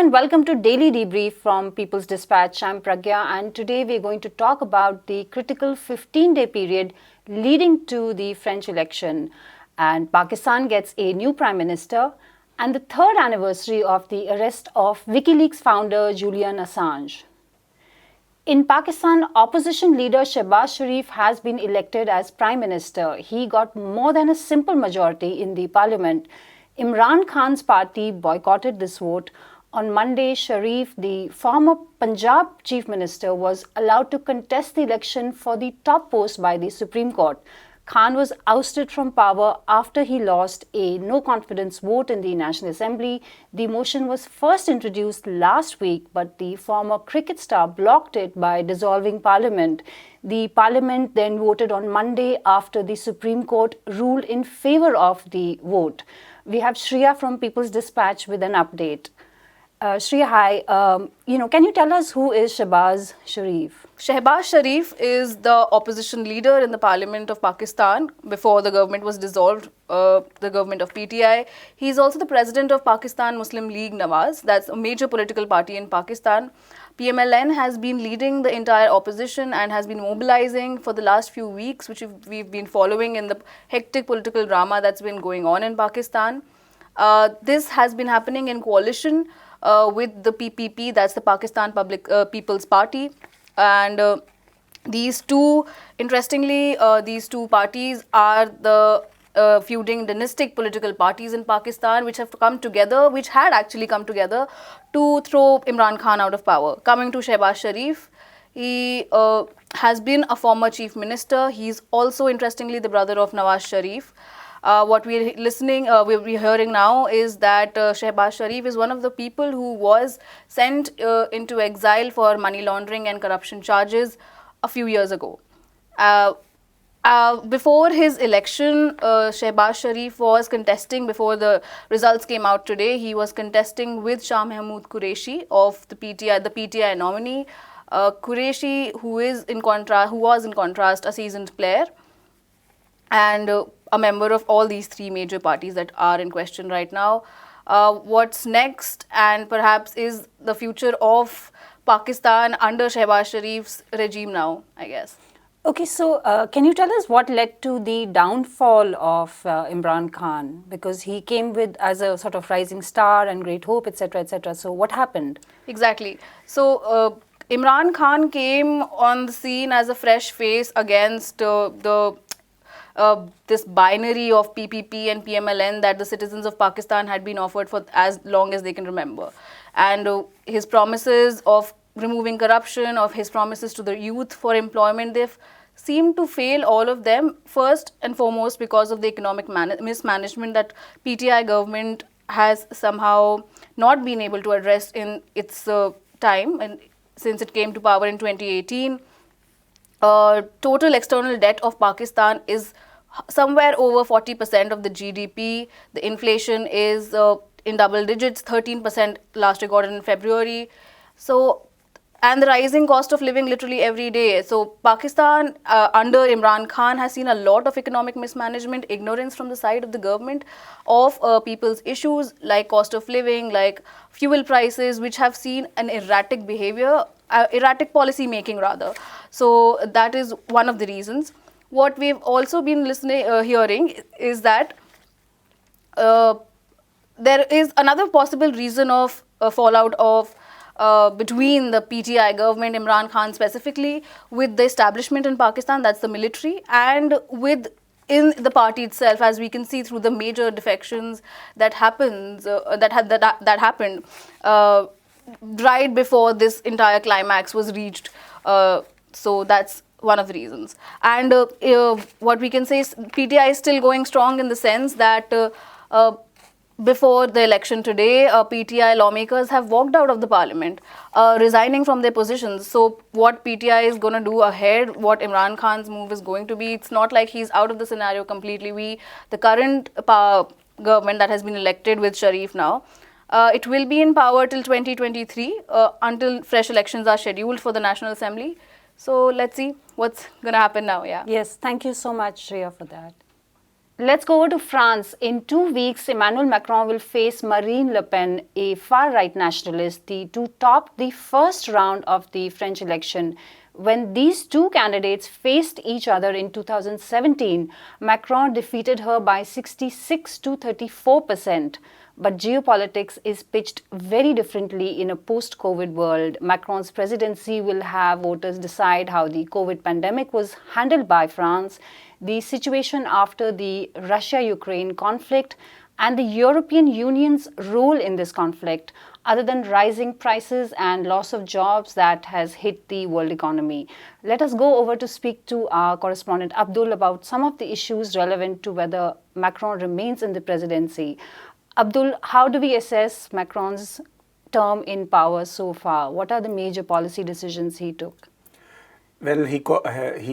and welcome to Daily Debrief from People's Dispatch. I'm Pragya, and today we're going to talk about the critical 15-day period leading to the French election. And Pakistan gets a new Prime Minister, and the third anniversary of the arrest of WikiLeaks founder Julian Assange. In Pakistan, opposition leader Shehbaz Sharif has been elected as Prime Minister. He got more than a simple majority in the parliament. Imran Khan's party boycotted this vote. On Monday, Sharif, the former Punjab Chief Minister, was allowed to contest the election for the top post by the Supreme Court. Khan was ousted from power after he lost a no-confidence vote in the National Assembly. The motion was first introduced last week, but the former cricket star blocked it by dissolving Parliament. The Parliament then voted on Monday after the Supreme Court ruled in favor of the vote. We have Shreya from People's Dispatch with an update. Shreya, hi. Can you tell us who is Shehbaz Sharif? Shehbaz Sharif is the opposition leader in the Parliament of Pakistan before the government was dissolved, the government of PTI. He is also the president of Pakistan Muslim League Nawaz. That's a major political party in Pakistan. PMLN has been leading the entire opposition and has been mobilizing for the last few weeks, which we've been following in the hectic political drama that's been going on in Pakistan. This has been happening in coalition with the PPP, that's the Pakistan People's Party. And these two, interestingly, these two parties are the feuding dynastic political parties in Pakistan, which have come together, which had actually come together to throw Imran Khan out of power. Coming to Shehbaz Sharif, he has been a former chief minister. He's also, interestingly, the brother of Nawaz Sharif. What we're hearing now is that Shehbaz Sharif is one of the people who was sent into exile for money laundering and corruption charges a few years ago. Before his election, Shehbaz Sharif was contesting, before the results came out today, he was contesting with Shah Mahmood Qureshi of the PTI nominee. Qureshi, who was in contrast a seasoned player and a member of all these three major parties that are in question right now. What's next, and perhaps is the future of Pakistan under Shehbaz Sharif's regime now, I guess. Okay, so can you tell us what led to the downfall of Imran Khan? Because he came as a sort of rising star and great hope, etc., etc. So what happened? Exactly. So Imran Khan came on the scene as a fresh face against this binary of PPP and PMLN that the citizens of Pakistan had been offered for as long as they can remember. And his promises of removing corruption, of his promises to the youth for employment, they've seemed to fail, all of them, first and foremost because of the economic mismanagement that PTI government has somehow not been able to address in its time, and since it came to power in 2018. Total external debt of Pakistan is somewhere over 40% of the GDP. The inflation is in double digits, 13% last recorded in February. And the rising cost of living literally every day. So Pakistan under Imran Khan has seen a lot of economic mismanagement, ignorance from the side of the government of people's issues like cost of living, like fuel prices, which have seen an erratic behavior, erratic policy making rather. So that is one of the reasons. What we've also been hearing is that there is another possible reason of fallout of between the PTI government, Imran Khan specifically, with the establishment in Pakistan, that's the military, and within the party itself, as we can see through the major defections that happened right before this entire climax was reached. So that's one of the reasons. And what we can say is PTI is still going strong in the sense that before the election today, PTI lawmakers have walked out of the parliament, resigning from their positions. So what PTI is going to do ahead, what Imran Khan's move is going to be, it's not like he's out of the scenario completely. The current government that has been elected with Sharif now, it will be in power till 2023 until fresh elections are scheduled for the National Assembly. So let's see what's going to happen now. Yeah. Yes, thank you so much, Shreya, for that. Let's go over to France. In 2 weeks, Emmanuel Macron will face Marine Le Pen, a far-right nationalist, to top the first round of the French election. When these two candidates faced each other in 2017, Macron defeated her by 66 to 34%. But geopolitics is pitched very differently in a post-COVID world. Macron's presidency will have voters decide how the COVID pandemic was handled by France, the situation after the Russia-Ukraine conflict, and the European Union's role in this conflict, other than rising prices and loss of jobs that has hit the world economy. Let us go over to speak to our correspondent Abdul about some of the issues relevant to whether Macron remains in the presidency. Abdul, how do we assess Macron's term in power so far? What are the major policy decisions he took? Well, he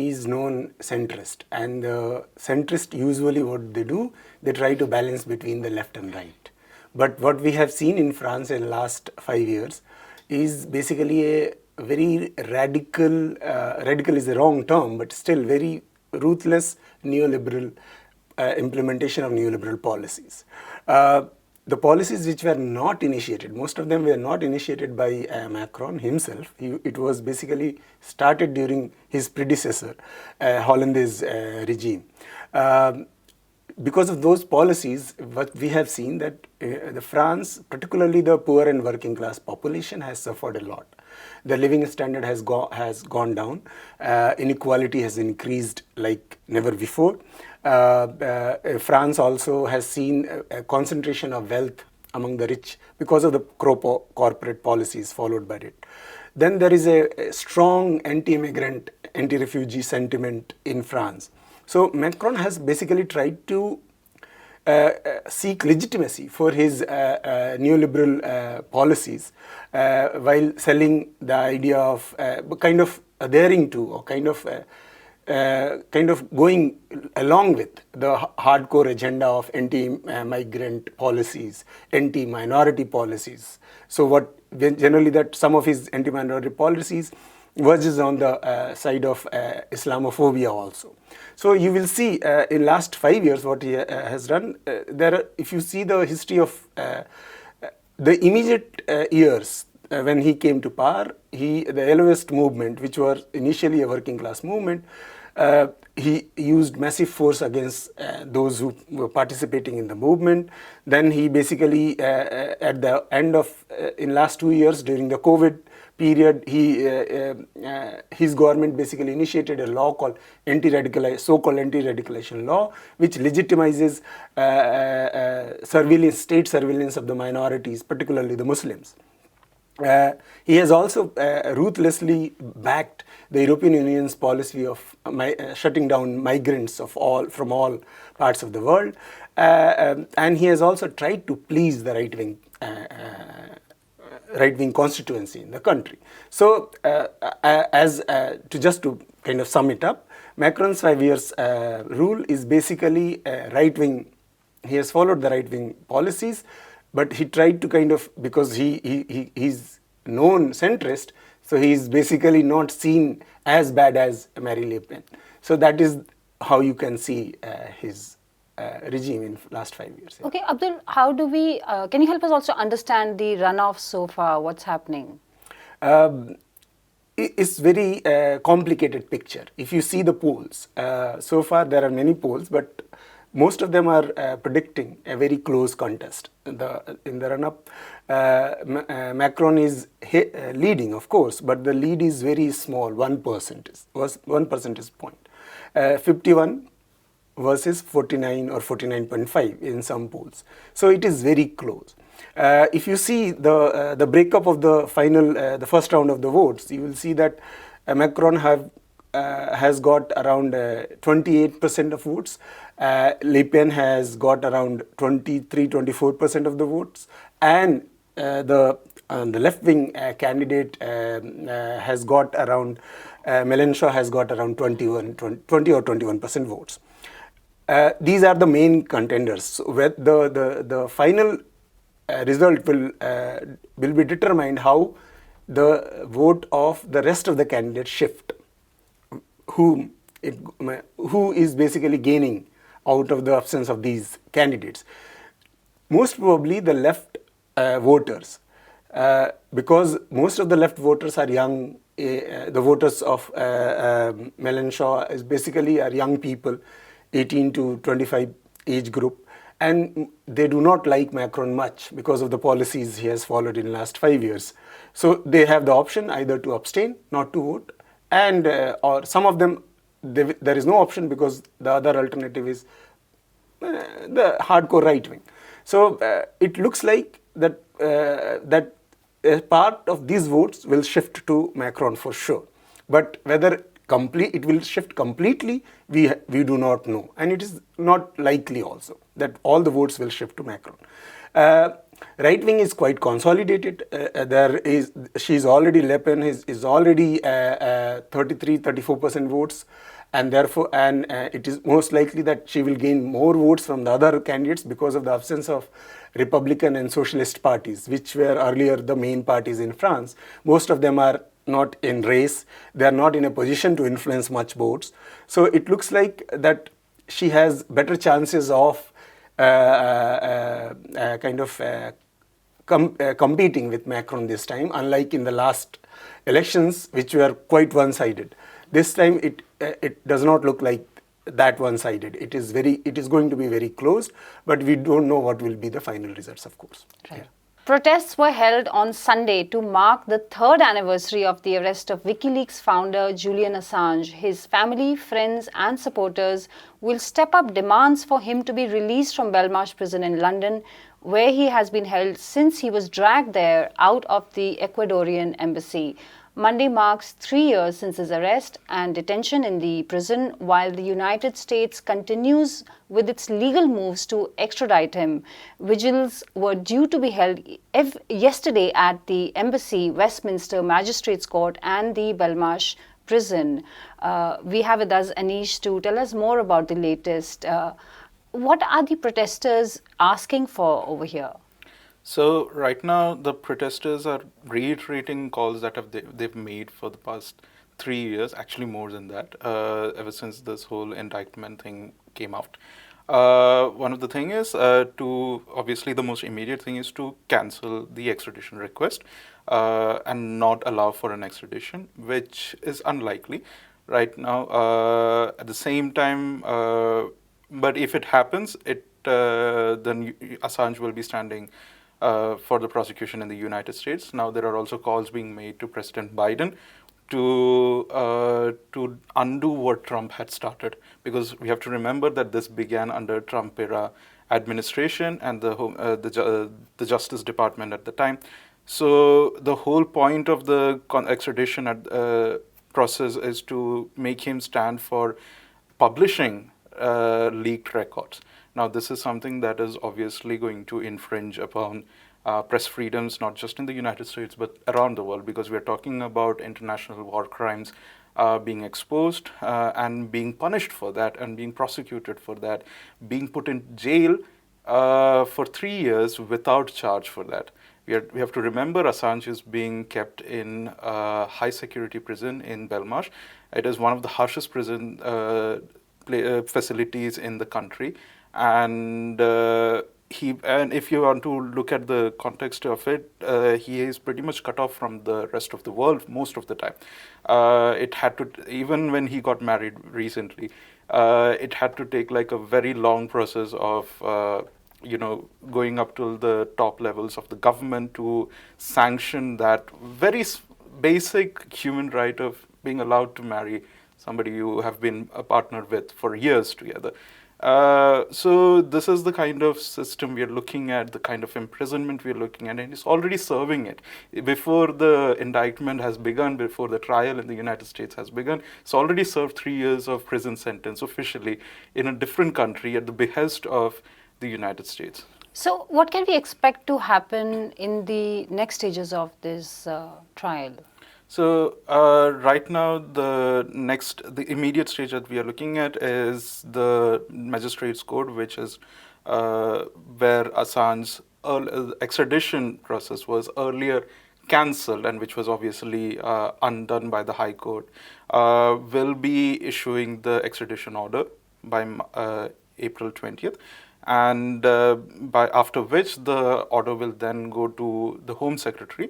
is known centrist, and centrist usually what they do, they try to balance between the left and right. But what we have seen in France in the last 5 years is basically a very radical, radical is the wrong term, but still very ruthless neoliberal implementation of neoliberal policies. The policies which were not initiated, most of them were not initiated by Macron himself. It was basically started during his predecessor, Hollande's regime. Because of those policies, what we have seen that the France, particularly the poor and working class population, has suffered a lot. The living standard has gone down. Inequality has increased like never before. France also has seen a concentration of wealth among the rich because of the corporate policies followed by it. Then there is a strong anti-immigrant, anti-refugee sentiment in France. So Macron has basically tried to seek legitimacy for his neoliberal policies while selling the idea of kind of adhering to or kind of going along with the hardcore agenda of anti-migrant policies, anti-minority policies. So what generally that some of his anti-minority policies verges on the side of Islamophobia also. So you will see in last 5 years what he has done. If you see the history of the immediate years when he came to power, the LOist movement, which was initially a working class movement, he used massive force against those who were participating in the movement. Then he basically, at the end of, in last 2 years during the COVID period, his government basically initiated a law called so-called anti-radicalization law, which legitimizes state surveillance of the minorities, particularly the Muslims. He has also ruthlessly backed the European Union's policy of shutting down migrants from all parts of the world, and he has also tried to please the right-wing constituency in the country. So, just to kind of sum it up, Macron's 5 years rule is basically right-wing. He has followed the right-wing policies, but he tried to kind of, because he's known centrist, so he's basically not seen as bad as Marine Le Pen. So that is how you can see his regime in last 5 years. Okay, Abdul, how do we, can you help us also understand the runoff so far? What's happening? It's very complicated picture. If you see the polls, so far there are many polls, but most of them are predicting a very close contest. In the run-up, Macron is leading, of course, but the lead is very small, 1 percentage point. 51 versus 49 or 49.5 in some polls. So it is very close. If you see the breakup of the final, the first round of the votes, you will see that Macron has got around 28% of votes. Le Pen has got around 23-24% of the votes, and the left-wing candidate has got around Mélenchon has got around 20 or 21% votes. These are the main contenders. So the final result will be determined how the vote of the rest of the candidates shift. Who is basically gaining out of the absence of these candidates? Most probably the left voters, because most of the left voters are young. The voters of Mélenchon is basically are young people, 18 to 25 age group, and they do not like Macron much because of the policies he has followed in the last 5 years. So they have the option either to abstain, not to vote, and or some of them, there is no option because the other alternative is the hardcore right wing. So it looks like that that a part of these votes will shift to Macron for sure. But whether it will shift completely, we do not know, and it is not likely also that all the votes will shift to Macron. Right wing is quite consolidated. She's already, Le Pen is already 33-34% votes, and therefore, it is most likely that she will gain more votes from the other candidates because of the absence of Republican and Socialist parties, which were earlier the main parties in France. Most of them are not in race. They are not in a position to influence much votes. So it looks like that she has better chances of competing with Macron this time, unlike in the last elections, which were quite one-sided. This time it does not look like that one-sided. It is going to be very close, but we don't know what will be the final results, of course. Right. Yeah. Protests were held on Sunday to mark the 3rd anniversary of the arrest of WikiLeaks founder Julian Assange. His family, friends and supporters will step up demands for him to be released from Belmarsh prison in London, where he has been held since he was dragged there out of the Ecuadorian embassy. Monday marks 3 years since his arrest and detention in the prison, while the United States continues with its legal moves to extradite him. Vigils were due to be held yesterday at the Embassy, Westminster Magistrates Court and the Belmarsh prison. We have with us Anish to tell us more about the latest. What are the protesters asking for over here? So right now, the protesters are reiterating calls that they've made for the past 3 years, actually more than that, ever since this whole indictment thing came out. One of the thing is obviously the most immediate thing is to cancel the extradition request and not allow for an extradition, which is unlikely right now. At the same time, but if it happens, then Assange will be standing for the prosecution in the United States. Now there are also calls being made to President Biden to undo what Trump had started, because we have to remember that this began under Trump era administration and the Justice Department at the time. So the whole point of the extradition process is to make him stand for publishing leaked records. Now, this is something that is obviously going to infringe upon press freedoms, not just in the United States, but around the world, because we are talking about international war crimes being exposed and being punished for that and being prosecuted for that, being put in jail for 3 years without charge for that. We have to remember Assange is being kept in a high security prison in Belmarsh. It is one of the harshest prison facilities in the country. And if you want to look at the context of it, he is pretty much cut off from the rest of the world most of the time. It had to, even when he got married recently, it had to take like a very long process of going up to the top levels of the government to sanction that very basic human right of being allowed to marry somebody you have been a partner with for years together. So this is the kind of system we are looking at, the kind of imprisonment we are looking at, and it's already serving it. Before the indictment has begun, before the trial in the United States has begun, it's already served 3 years of prison sentence officially in a different country at the behest of the United States. So what can we expect to happen in the next stages of this trial? So right now, the immediate stage that we are looking at is the Magistrates Court, which is where Assange's extradition process was earlier cancelled and which was obviously undone by the High Court, will be issuing the extradition order by April 20th. And after which the order will then go to the Home Secretary,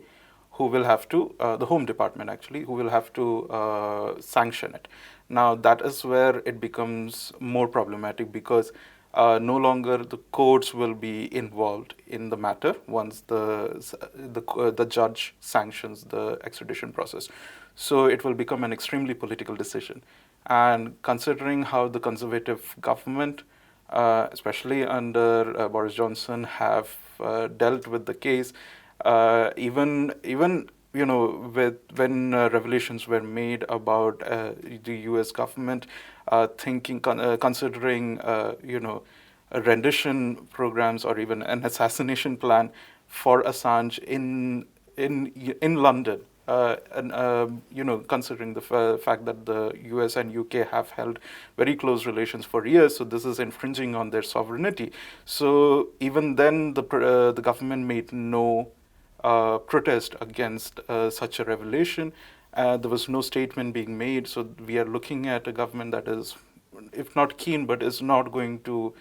who will have to, the Home Department actually, who will have to sanction it. Now that is where it becomes more problematic, because no longer the courts will be involved in the matter once the judge sanctions the extradition process. So it will become an extremely political decision. And considering how the Conservative government, especially under Boris Johnson, have dealt with the case, even with when revelations were made about the U.S. government considering rendition programs or even an assassination plan for Assange in London. Considering the fact that the US and UK have held very close relations for years, so this is infringing on their sovereignty. So even then, the government made no protest against such a revelation. There was no statement being made. So we are looking at a government that is, if not keen, but is not going to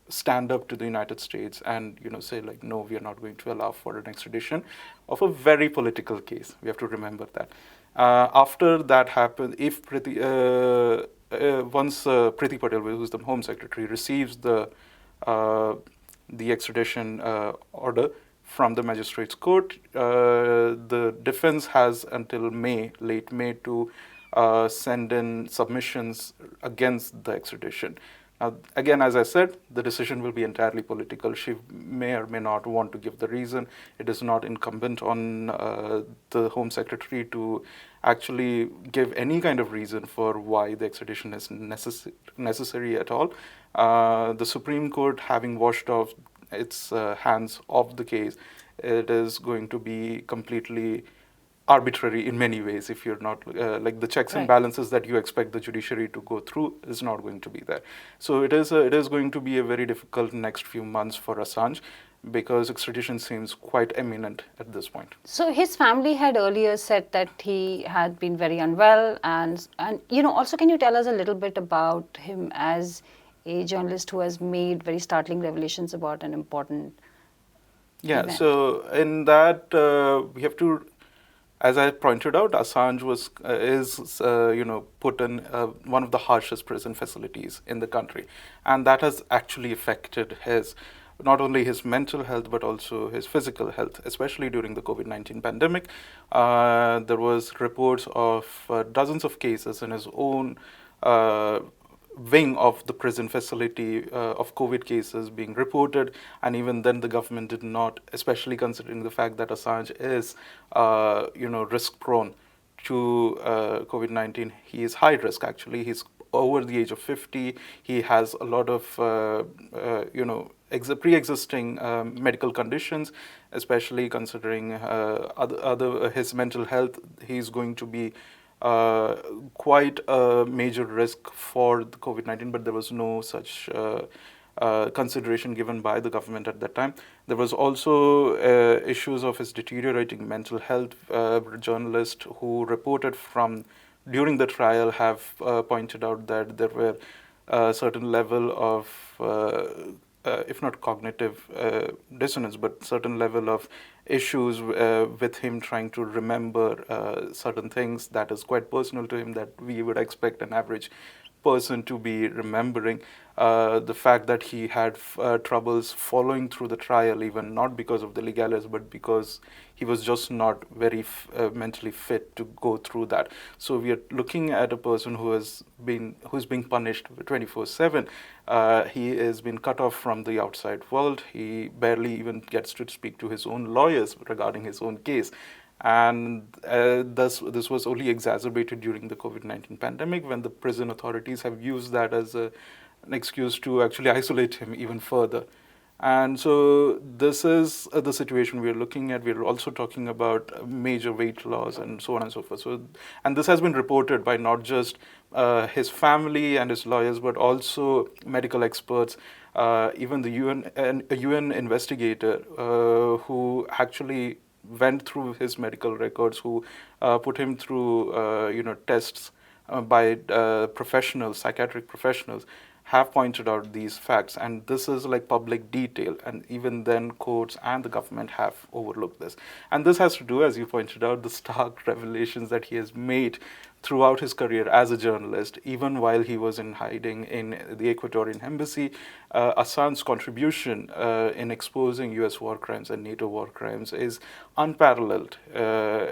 stand up to the United States and say like, no, we are not going to allow for an extradition of a very political case. We have to remember that. After that happened, if once Priti Patel, who is the Home Secretary, receives the extradition order from the magistrates court, the defense has until late May to send in submissions against the extradition. Now, again, as I said, the decision will be entirely political. She may or may not want to give the reason. It is not incumbent on the Home Secretary to actually give any kind of reason for why the extradition is necessary at all. The Supreme Court, having washed off its hands off the case, it is going to be completely arbitrary in many ways. If you're not like the checks and balances that you expect the judiciary to go through is not going to be there. So it is going to be a very difficult next few months for Assange, because extradition seems quite imminent at this point. So his family had earlier said that he had been very unwell, and also, can you tell us a little bit about him as a journalist who has made very startling revelations about an important event? So in that we have to, as I pointed out, Assange is put in one of the harshest prison facilities in the country, and that has actually affected not only his mental health but also his physical health, especially during the COVID-19 pandemic. There was reports of dozens of cases in his own wing of the prison facility of COVID cases being reported, and even then the government did not, especially considering the fact that Assange is risk prone to COVID-19. He is high risk actually. He's over the age of 50. He has a lot of pre-existing medical conditions, especially considering his mental health. He's going to be quite a major risk for the COVID-19, but there was no such consideration given by the government at that time. There was also issues of his deteriorating mental health. Journalists who reported during the trial have pointed out that there were a certain level of if not cognitive dissonance, but certain level of issues with him trying to remember certain things that is quite personal to him, that we would expect an average person to be remembering. The fact that he had troubles following through the trial, even not because of the legalities, but because he was just not very mentally fit to go through that. So we are looking at a person who's being punished 24/7. He has been cut off from the outside world. He barely even gets to speak to his own lawyers regarding his own case. And this was only exacerbated during the COVID-19 pandemic, when the prison authorities have used that as an excuse to actually isolate him even further. And so this is the situation we're looking at. We're also talking about major weight loss and so on and so forth. And this has been reported by not just his family and his lawyers, but also medical experts, even the UN investigator who actually went through his medical records, who put him through tests by professionals, psychiatric professionals, have pointed out these facts, and this is like public detail, and even then courts and the government have overlooked this. And this has to do, as you pointed out, the stark revelations that he has made throughout his career as a journalist, even while he was in hiding in the Ecuadorian embassy. Assange's contribution in exposing US war crimes and NATO war crimes is unparalleled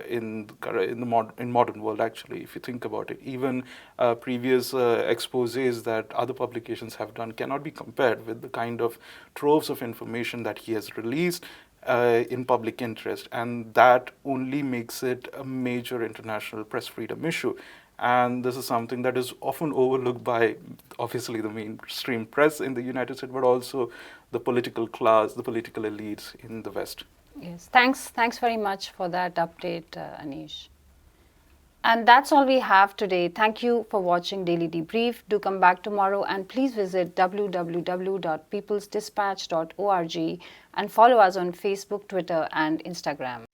in modern world, actually, if you think about it. Even previous exposés that other publications have done cannot be compared with the kind of troves of information that he has released in public interest, and that only makes it a major international press freedom issue. And this is something that is often overlooked by, obviously, the mainstream press in the United States, but also the political class, the political elites in the West. Yes, thanks very much for that update, Anish. And that's all we have today. Thank you for watching Daily Debrief. Do come back tomorrow, and please visit www.peoplesdispatch.org and follow us on Facebook, Twitter and Instagram.